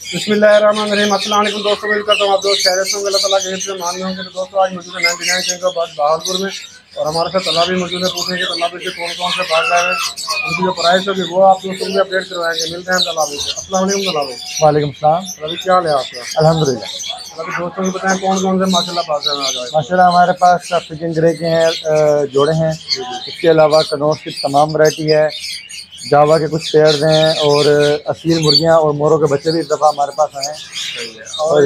बिस्मिल्लाहिर्रहमानिर्रहीम। अस्सलाम वालेकुम दोस्तों, उम्मीद करता हूँ आप दोस्त खैरियत से होंगे, अल्लाह ताला के हिफ्ज़ में मान में होंगे। तो दोस्तों आज मौजूद है 99 चैन का बहादुर में, और हमारे साथ तला भी मौजूद है। पूछेंगे तला भी कौन कौन से बाग हैं, उनकी जो प्राइस होगी वो आप दोस्तों को अपडेट करवाएंगे। मिलते हैं तला भी से। अस्सलाम वालेकुम तला भाई। वालेकुम सलाम। अभी क्या हाल है आपका? अल्हम्दुलिल्लाह। अभी दोस्तों को बताएं कौन कौन से माशाल्लाह बाग हैं आज? माशाल्लाह हमारे पास अफ्रीकन ग्रे के हैं जोड़े हैं। इसके अलावा कनौज की तमाम वैरायटी है, जावा के कुछ पेयर्स हैं, और असील मुर्गियां और मोरों के बच्चे भी इस दफ़ा हमारे पास आए हैं। और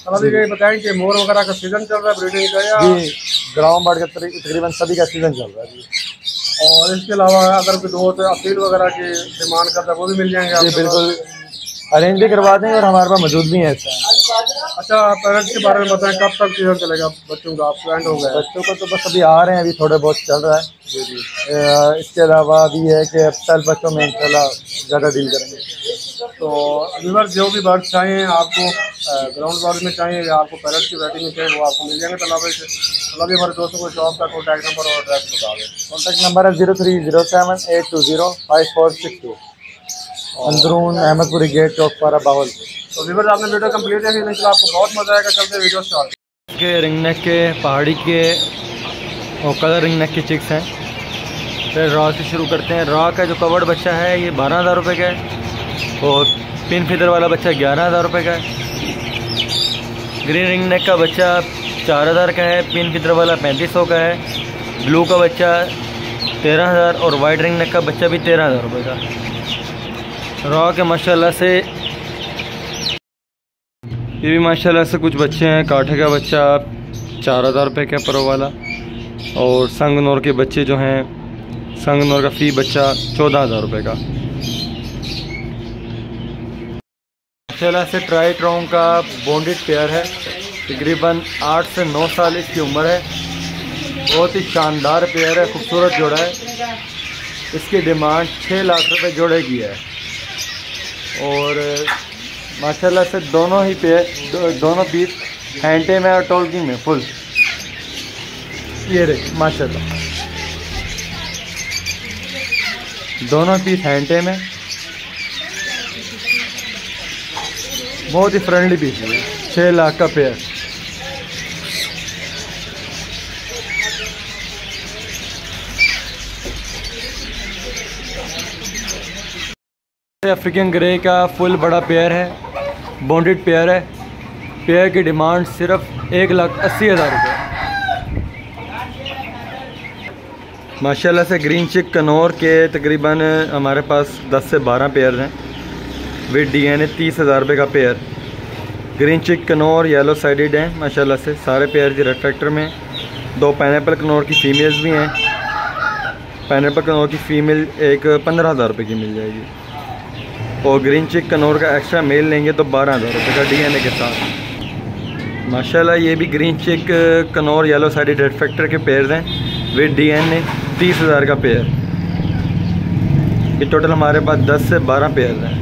अभी ये बताएं कि मोर वगैरह का सीजन चल रहा है ब्रीडिंग का या? जी, ग्राउंड बर्ड का तकरीबन सभी का सीजन चल रहा है जी। और इसके अलावा अगर कोई दोस्त असील वगैरह की डिमांड करता है वो भी मिल जाएंगे? जी बिल्कुल, अरेंज भी करवा देंगे और हमारे पास मौजूद भी है ऐसा। अच्छा, पेरेंट्स के बारे में बताएं, कब तक सीजन चलेगा बच्चों का? आप एंड हो गया? बच्चों का तो बस अभी आ रहे हैं, अभी थोड़े बहुत चल रहा है। जी जी। इसके अलावा भी है कि अब सेल बच्चों में इंशाल्लाह ज़्यादा डील करेंगे। तो व्यूअर जो भी बर्ड चाहिए आपको, ग्राउंड बर्ड में चाहिए या आपको पैरेट की वैरायटी में चाहिए, वो आपको मिल जाएंगे तालाबे से। तालाबी हमारे दोस्तों को शॉप का कॉन्टैक्ट नंबर और एड्रेस बता दें। कॉन्टैक्ट नंबर है 030782054462, अंदरून अहमदपुरी गेट चौक पारा बावल। तो व्यूअर आपने वीडियो कंप्लीट देखी, इंशाल्लाह आपको बहुत मजा आएगा। चलते वीडियो स्टार्ट के रिंग नेक के पहाड़ी के और कलर रिंग नेक के चिक्स हैं। फिर रॉ से शुरू करते हैं। रॉ का जो कवर्ड बच्चा है ये 12,000 रुपये का है, और पिन फिदर वाला बच्चा 11,000 रुपये का है। ग्रीन रिंग नेक का बच्चा 4,000 का है, पिन फिदर वाला 3,500 का है। ब्लू का बच्चा 13,000 और वाइट रिंग नेक का बच्चा भी 13,000 रुपये का। रॉ के माशाल्लाह से ये भी माशाल्लाह से कुछ बच्चे हैं। काठे का बच्चा 4,000 रुपये का प्रो वाला, और संगनौर के बच्चे जो हैं, संगनौर का फी बच्चा 14,000 रुपये का। माशाल्लाह से ट्राइट्रॉन का बॉन्डेड पेयर है, तकरीबन 8 से 9 साल इसकी उम्र है। बहुत ही शानदार पेयर है, खूबसूरत जोड़ा है। इसकी डिमांड 6 लाख रुपये जोड़े की है, और माशाल्लाह से दोनों ही दोनों पीस हैंटे में और टोल्किंग में फुल। ये रहे माशाल्लाह दोनों पीस हैंटे में, बहुत ही फ्रेंडली पीस है। 6 लाख का पेयर। अफ्रीकन ग्रे का फुल बड़ा पेयर है, बॉन्डेड पेयर है। पेयर की डिमांड सिर्फ 1,80,000 रुपये। माशाल्लाह से ग्रीन चिक कनौर के तकरीबन हमारे पास 10 से 12 पेयर हैं विद DNA। 30,000 रुपये का पेयर। ग्रीन चिक कनौर येलो साइडेड हैं माशाल्लाह से सारे पेयर जी। रेड फैक्टर में 2 पाइनएप्पल कनौर की फ़ीमेल्स भी हैं। पाइनएप्पल कनौर की फ़ीमेल एक 15,000 रुपये की मिल जाएगी, और ग्रीन चिक कनौर का एक्स्ट्रा मेल लेंगे तो 12,000 रुपये का DNA के साथ। माशाल्लाह ये भी ग्रीन चिक Knorr yellow sided red factor के पेयर्स हैं विद DNA। 30,000 का पेयर। ये टोटल हमारे पास 10 से 12 पेयर हैं।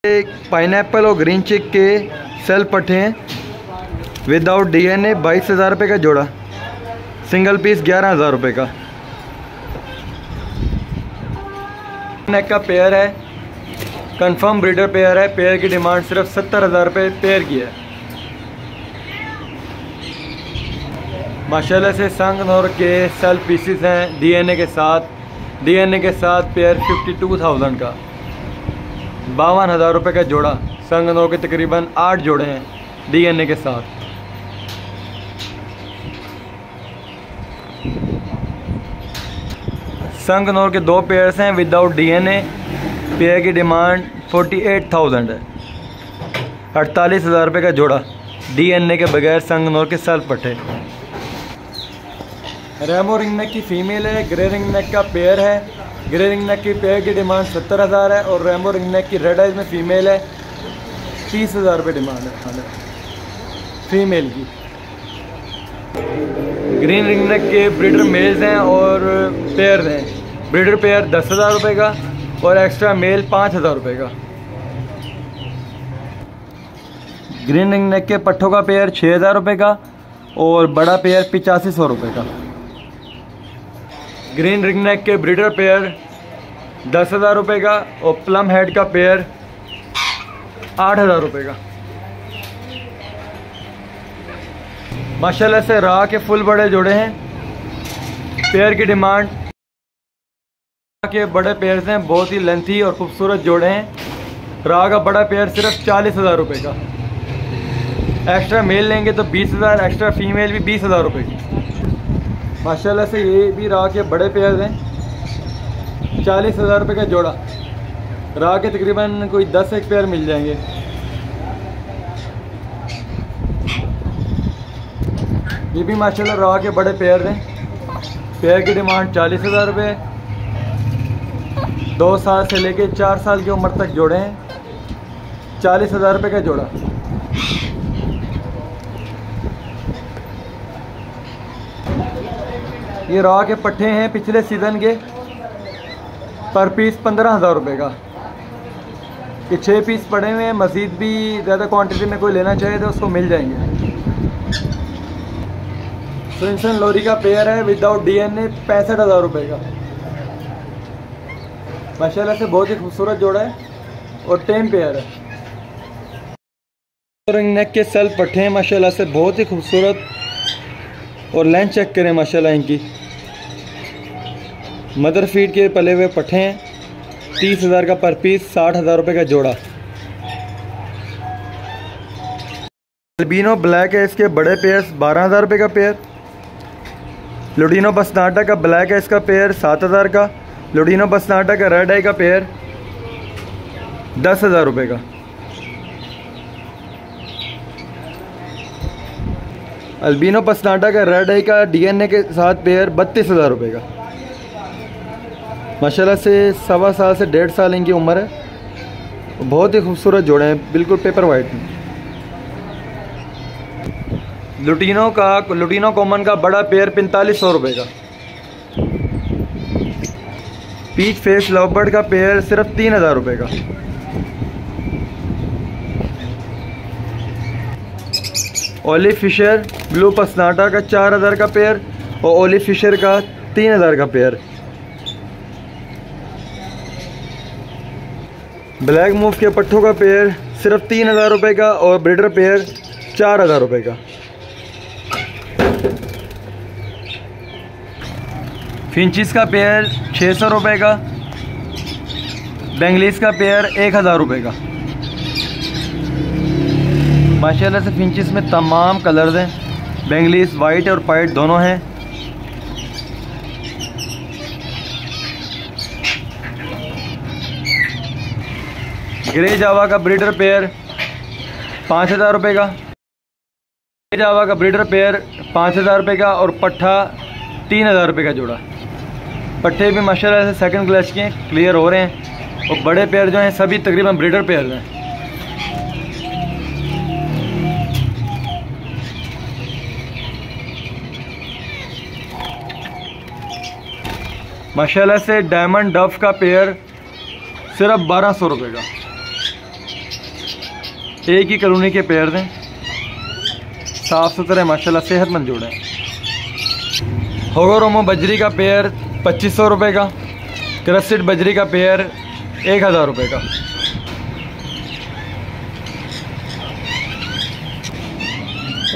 एक पाइनएप्पल और ग्रीन चिक के सेल पट्टे हैं विदाउट DNA, 22,000 रुपये का जोड़ा। सिंगल पीस 11,000 रुपये का। नेक का पेयर है, कंफर्म ब्रीडर पेयर है। पेयर की डिमांड सिर्फ 70,000 रुपये पेयर की है। माशाल्लाह से संगनौर के सेल पीसीस हैं DNA के साथ। DNA के साथ पेयर 52,000 का, 52,000 रुपये का जोड़ा। संगनौर के तकरीबन 8 जोड़े हैं DNA के साथ। संगनौर के 2 पेयर्स हैं विदाउट DNA। पेयर की डिमांड 48,000 है, 48,000 रुपये का जोड़ा। DNA के बगैर संगनौर के सेल पट्टे। रेमो रिंग नेक की फ़ीमेल है। ग्रे रिंग नेक का पेयर है। ग्रे रिंग नेक की पेयर की डिमांड 70,000 है, और रेमो रिंग नेक की रेड आइज में फ़ीमेल है। 30,000 रुपये डिमांड है फीमेल की। ग्रीन रिंग नेक के ब्रीडर मेल्स हैं और पेयर हैं। ब्रीडर पेयर 10,000 रुपये का, और एक्स्ट्रा मेल 5,000 रुपये का। ग्रीन रिंग नेक के पट्ठों का पेयर 6,000 रुपये का, और बड़ा पेयर 8500 रुपये का। ग्रीन रिंग नेक के ब्रीडर पेयर 10,000 रुपये का, और प्लम हेड का पेयर 8,000 रुपये का। माशाल्लाह से रा के फुल बड़े जोड़े हैं। पेयर की डिमांड के बड़े पेयर हैं, बहुत ही लेंथी और खूबसूरत जोड़े हैं। रा का बड़ा पेयर सिर्फ 40,000 रुपये का। एक्स्ट्रा मेल लेंगे तो 20,000, एक्स्ट्रा फीमेल भी 20,000 रुपये की। माशाल्लाह से ये भी रा के बड़े पेयर हैं, 40,000 रुपये का जोड़ा। रा के तकरीबन कोई 10 एक पेयर मिल जाएंगे। ये भी माशाल्लाह रा के बड़े पेयर हैं। पेयर की डिमांड 40,000 रुपये। 2 साल से लेके 4 साल की उम्र तक जोड़े हैं, 40,000 रुपये का जोड़ा। ये रा के पट्ठे हैं पिछले सीज़न के, पर पीस 15,000 रुपये का। ये 6 पीस पड़े हुए हैं, मज़ीद भी ज़्यादा क्वांटिटी में कोई लेना चाहे तो उसको मिल जाएंगे। स्विंसन लोरी का पेयर है विदाउट DNA, 65,000 रुपये का। माशाल्लाह से बहुत ही खूबसूरत जोड़ा है और टेम पेयर है। रंग नेक के सेल्फ पट्टे हैं, माशाल्लाह से बहुत ही खूबसूरत। और लेंथ चेक करें माशाल्लाह इनकी। मदर फीड के पले हुए पट्टे हैं, 30,000 का पर पीस, 60,000 रुपये का जोड़ा। अल्बिनो ब्लैक है, इसके बड़े पेयर्स 12,000 रुपये का पेयर। लुडिनो बसनाटा का ब्लैक है, इसका पेयर 7,000 का। लुडिनो बसनाटा का रेड आई का पेयर 10,000 रुपये का। अल्बिनो बसनाटा का रेड आई का DNA के साथ पेयर 32,000 रुपये का। माशाल्लाह से 1.25 साल से 1.5 साल इनकी उम्र है। बहुत ही खूबसूरत जोड़े हैं, बिल्कुल पेपर वाइट में। लुटिनो कॉमन का बड़ा पेयर 4500 रुपये का। पीच फेस लवबर्ड का पेयर सिर्फ 3,000 रुपये का। ओलिव फिशर ब्लू पसनाटा का 4,000 का पेयर और ओलिव फिशर का 3,000 का पेयर। ब्लैक मूव के पट्ठों का पेयर सिर्फ 3,000 रुपये का और ब्रीडर पेयर 4,000 रुपये का। फिंचिस का पेयर 600 रुपये का। बेंगलीस का पेयर 1,000 रुपये का। माशाल्लाह से फिंचिस में तमाम कलर्स हैं, बेंगलीस वाइट और वाइट दोनों हैं। ग्रे जावा का ब्रीडर पेयर 5,000 रुपये का। ग्रे जावा का ब्रीडर पेयर 5,000 रुपये का और पट्ठा 3,000 रुपये का जोड़ा। पट्टे भी माशाल्लाह से सेकंड क्लच के क्लियर हो रहे हैं और बड़े पेयर जो हैं सभी तकरीबन ब्रीडर पेयर हैं। माशाल्लाह से डायमंड डफ का पेयर सिर्फ 1,200 रुपये का। एक ही कॉलोनी के पेयर हैं, साफ़ सुथरे माशाल्लाह सेहतमंद जोड़े हैं। होगोरोमो बजरी का पेयर 2,500 रुपये का। क्रस्टेड बजरी का पेयर 1,000 रुपये का।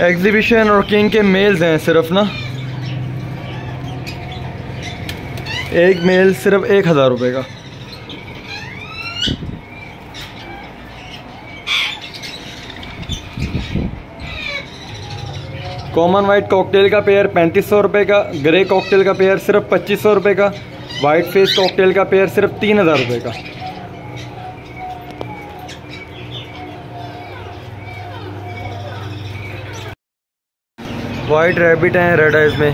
एग्जीबिशन और किंग के मेल्स हैं सिर्फ ना, एक मेल सिर्फ 1,000 रुपये का। कॉमन वाइट कॉकटेल का पेयर 3,500 रुपये का। ग्रे कॉकटेल का पेयर सिर्फ 2,500 रुपये का। वाइट फेस कॉकटेल का पेयर सिर्फ 3,000 रुपये का। वाइट रैबिट हैं रेड आइज में,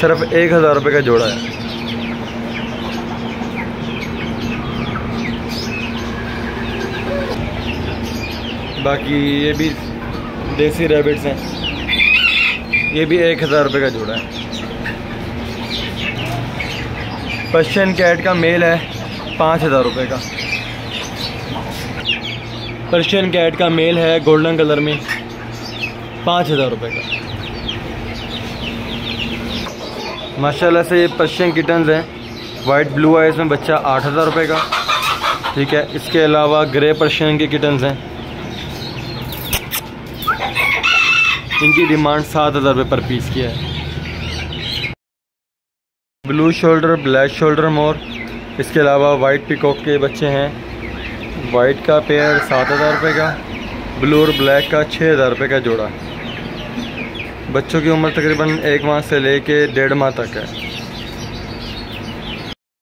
सिर्फ 1,000 रुपये का जोड़ा है। बाकी ये भी देसी रैबिट्स हैं, ये भी 1,000 रुपये का जोड़ा है। पर्शियन कैट का मेल है 5,000 रुपये का। पर्शियन कैट का मेल है गोल्डन कलर में 5,000 रुपये का। माशाल्लाह से ये पर्शियन किटन्स हैं, वाइट ब्लू आइज में बच्चा 8,000 रुपये का। ठीक है, इसके अलावा ग्रे पर्शियन के किटन्स हैं इनकी डिमांड 7,000 रुपये पर पीस की है। ब्लू शोल्डर, ब्लैक शोल्डर मोर, इसके अलावा वाइट पिकॉक के बच्चे हैं। वाइट का पेयर 7,000 रुपये का, ब्लू और ब्लैक का 6,000 रुपये का जोड़ा। बच्चों की उम्र तकरीबन 1 माह से लेके 1.5 माह तक है।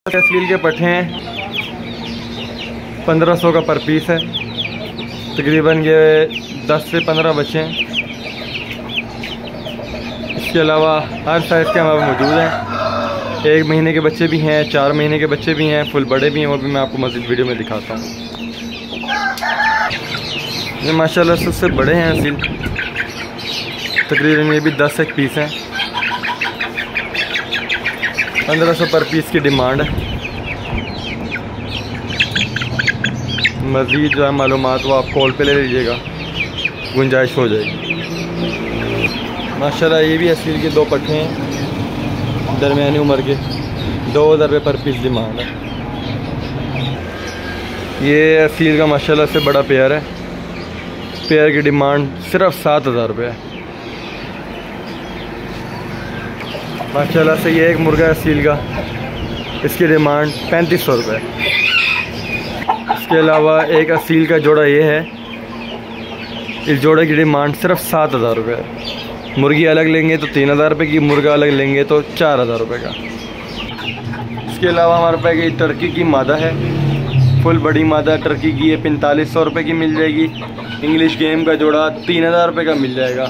तस्वीर के पट्टे हैं 1500 का पर पीस है। तकरीबन ये 10 से 15 बच्चे हैं। इसके अलावा हर साइज़ के हमारे मौजूद हैं। 1 महीने के बच्चे भी हैं, 4 महीने के बच्चे भी हैं, फुल बड़े भी हैं, वो भी मैं आपको मज़ीद वीडियो में दिखाता हूँ। ये माशाल्लाह सबसे बड़े हैं असील, तकरीबन ये भी 10 एक पीस हैं। 1500 पर पीस की डिमांड है। मज़ीद जो है मालूमात वो आप कॉल पे ले लीजिएगा, गुंजाइश हो जाएगी। माशाल्लाह ये भी असील के 2 पट्टे हैं, दरमियानी उम्र के, 2,000 रुपये पर पीस डिमांड है। ये असील का माशाल्लाह से बड़ा पेयर है। पेयर की डिमांड सिर्फ 7,000 रुपये है। माशाल्लाह से ये एक मुर्गा असील का, इसकी डिमांड 3500 रुपये। इसके अलावा एक असील का जोड़ा ये है, इस जोड़े की डिमांड सिर्फ 7,000 रुपये है। मुर्गी अलग लेंगे तो 3,000 रुपये की, मुर्गा अलग लेंगे तो 4,000 रुपये का। इसके अलावा हमारे पास ये टर्की की मादा है, फुल बड़ी मादा टर्की की है, 4500 रुपये की मिल जाएगी। इंग्लिश गेम का जोड़ा 3,000 रुपये का मिल जाएगा।